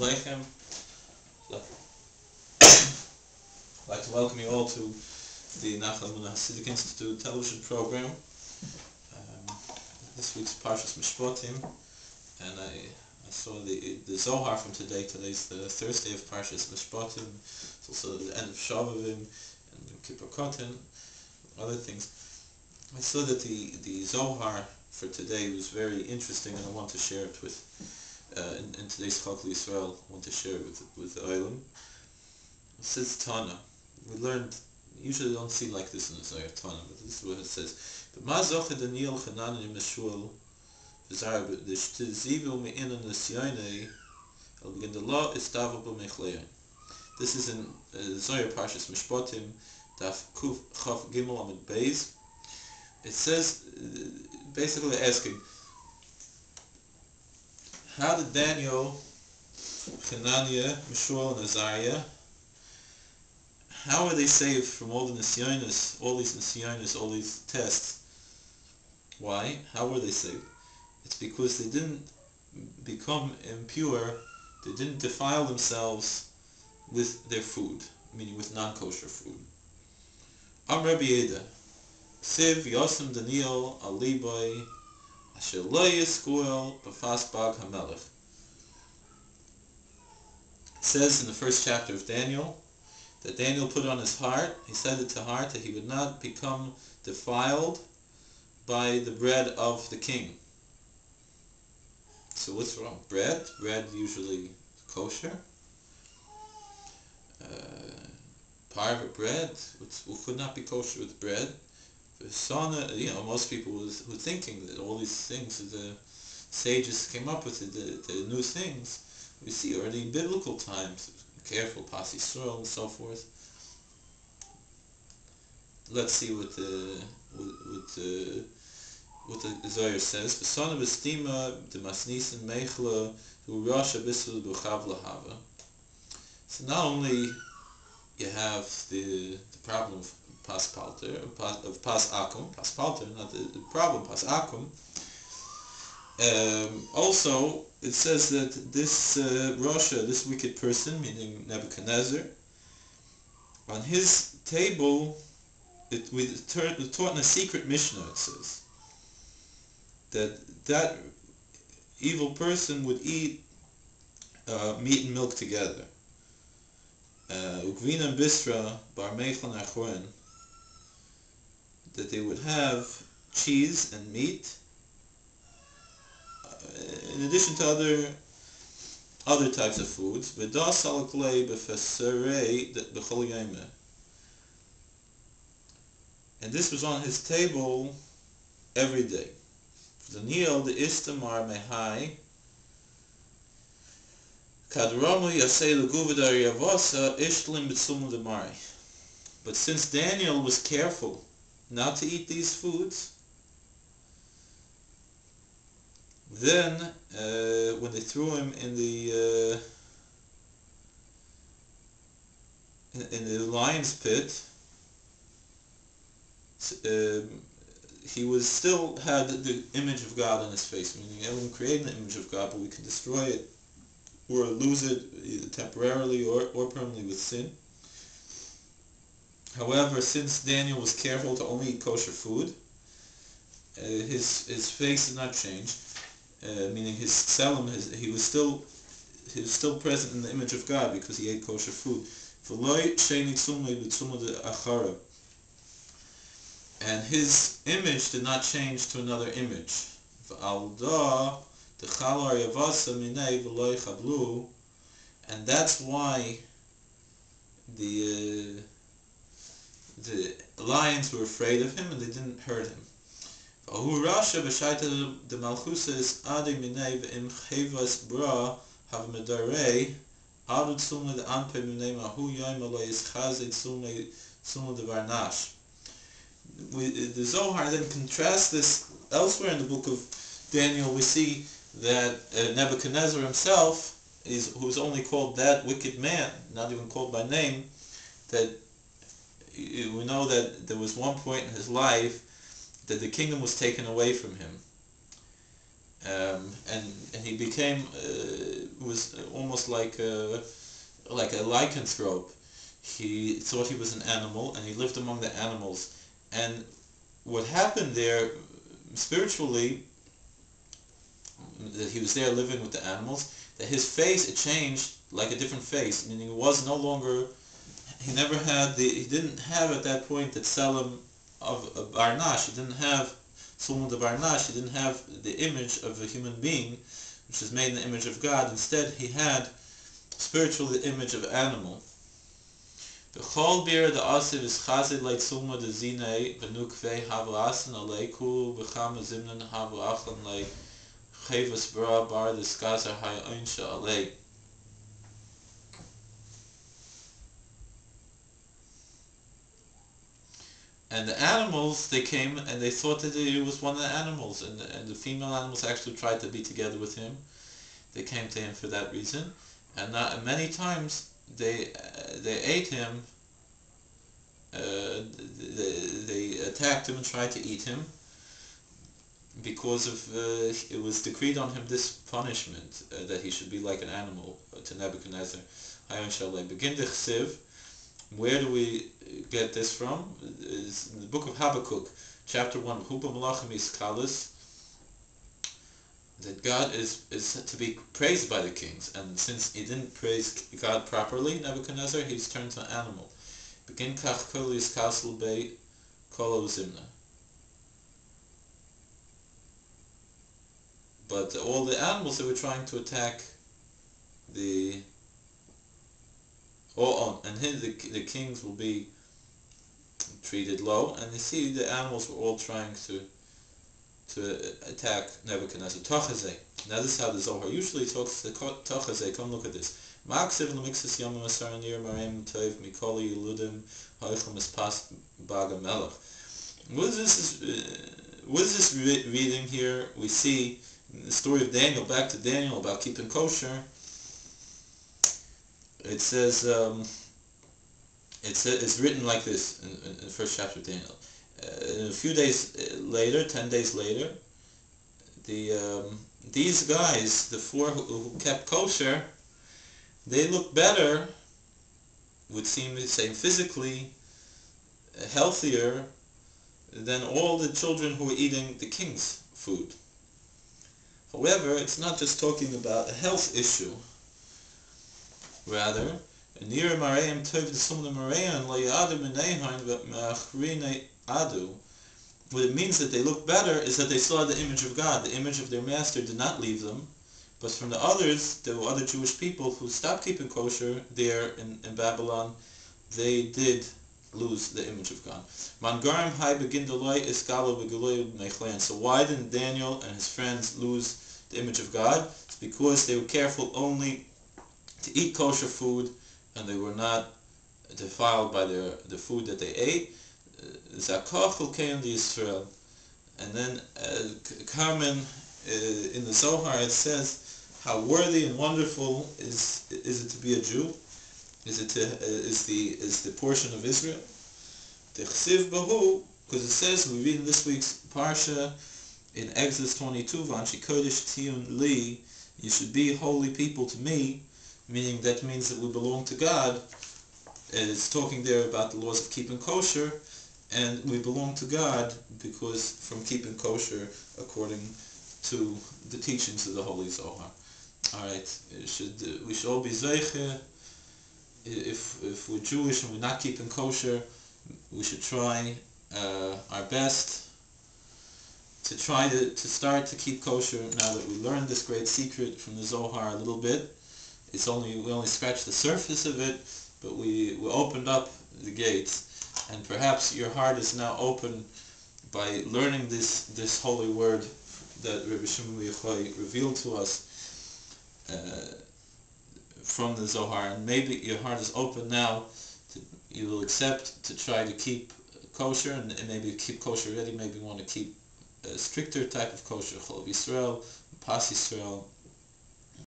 Aleichem. I'd like to welcome you all to the Nachalei Emunah Hasidic Institute television program. This week's Parshas Mishpatim, and I saw the Zohar from today. Today's the Thursday of Parshas Mishpatim. It's also the end of Shavavim and Kippur Kotin, other things. I saw that the Zohar for today was very interesting, and I want to share it with in today's Chok Yisrael. I want to share it with the Olam. It says Tana. We learned, usually don't see like this in the Zohar Tana, but this is what it says. But ma zoche Daniel Chanani Meshul v'zar b'shtizivil me'ina nesyoinei el begin the law istavu b'mechlein. This is in Zohar Parshas Mishpatim Daf Kuf Chaf Gimel Amid Beis. It says, basically asking, how did Daniel, Hananiah, Mishul, and Azariah, how were they saved from all the nisyonis, all these tests? Why? How were they saved? It's because they didn't become impure, they didn't defile themselves with their food, meaning with non-kosher food. Rabbi Yitzchak Siv Yosem Daniel Aliboy Asher Lo Yiskuel B'Fas Bag HaMelech. It says in the first chapter of Daniel that Daniel put on his heart, he set it to heart that he would not become defiled by the bread of the king. So what's wrong? Bread usually kosher. Private bread, what could not be kosher with bread? Most people were thinking that all these things that the sages came up with, the new things we see already in biblical times. Careful, Pas Yisrael and so forth. Let's see what the Zohar says. V'sana v'stima d'masnisin meichla hu rasha b'sul b'chav lahava. So not only you have the problem of Pas Palter, of Pas Akum, Pas Palter, not the problem, Pas Akum. Also, it says that this Rasha, this wicked person, meaning Nebuchadnezzar, on his table, we taught in a secret Mishnah, it says, that evil person would eat meat and milk together. Ugvina and Bisra, Bar Meichlan Achoren, that they would have cheese and meat, in addition to other types of foods. And this was on his table every day. Daniel the Istamar Mehai but since Daniel was careful not to eat these foods, then when they threw him in the lion's pit, he was still had the image of God on his face, meaning everyone created the image of God, but we can destroy it or lose it either temporarily or permanently with sin. However, since Daniel was careful to only eat kosher food, his face did not change. Meaning his tselem, he was still present in the image of God because he ate kosher food. And his image did not change to another image. And that's why the lions were afraid of him and they didn't hurt him. Rasha b'shaita the malchusa is adi minei v'im chevas bra have medarei adu tzumle the anpe minei mahu yoim alay is chazed tzumle the varnash. The Zohar then contrasts this elsewhere in the book of Daniel. We see that Nebuchadnezzar himself, who's only called that wicked man, not even called by name, that we know that there was one point in his life that the kingdom was taken away from him. and he became was almost like a lycanthrope. He thought he was an animal, and he lived among the animals. And what happened there, spiritually, that he was there living with the animals, that his face, it changed like a different face, meaning he was no longer, he didn't have at that point the tselem of a Barnash, he didn't have Sulmud of Barnash, he didn't have the image of a human being, which is made in the image of God. Instead, he had spiritually the image of animal. B'chol bir the asiv is chazid like Sulmud de Zinei v'nukvei havu asan aleiku v'cham zimnan havu achlan like Chavas bra bar the skazar hay oinsha alei. And the animals, they came and they thought that he was one of the animals, and the female animals actually tried to be together with him. They came to him for that reason, and many times they ate him. They attacked him and tried to eat him because of it was decreed on him this punishment that he should be like an animal to Nebuchadnezzar. Begin the chsiv. Where do we get this from? It's in the book of Habakkuk, chapter 1, that God is to be praised by the kings, and since he didn't praise God properly, Nebuchadnezzar, he's turned to an animal. Begin kach kol yiskasel bei kol zimna. But all the animals that were trying to attack the the kings will be treated low, and you see the animals were all trying to attack Nebuchadnezzar. Tachazeh. Now this is how the Zohar usually talks. The Tachazeh. Come look at this. Ma'aksiv l'mixus yomim asar nir mareim toiv mikoli yeludim ha'ichem espas baga melech. What is this reading here? We see in the story of Daniel, back to Daniel, about keeping kosher. It says, it's written like this in the first chapter of Daniel. A few days later, 10 days later, these guys, the four who kept kosher, they looked better, would seem the same physically, healthier than all the children who were eating the king's food. However, it's not just talking about a health issue. Rather, near Mareim Tov the Sum the Mareim Layadu Menehain Machrine Adu. What it means that they look better is that they saw the image of God. The image of their master did not leave them. But from the others, there were other Jewish people who stopped keeping kosher there in Babylon. They did lose the image of God. Mangarim Hai Begin Delay Iskalo Begulay Mechlein. So why didn't Daniel and his friends lose the image of God? It's because they were careful only to eat kosher food, and they were not defiled by the food that they ate. Zakachul came to Israel, and then common in the Zohar it says how worthy and wonderful is it to be a Jew? Is the portion of Israel? The chsiv bahu, because it says, we read in this week's parsha in Exodus 22, Vanshi Kodesh Tiyun Li, you should be holy people to me. Meaning that means that we belong to God. It's talking there about the laws of keeping kosher, and we belong to God because from keeping kosher according to the teachings of the Holy Zohar. Alright, we should all be zeiche. If we're Jewish and we're not keeping kosher, we should try our best to try to start to keep kosher now that we learned this great secret from the Zohar a little bit. We only scratched the surface of it, but we opened up the gates, and perhaps your heart is now open by learning this holy word that Rabbi Shimon Yochai revealed to us from the Zohar, and maybe your heart is open now. You will accept to try to keep kosher, and maybe keep kosher already. Maybe you want to keep a stricter type of kosher, Chol Yisrael, Pas Yisrael.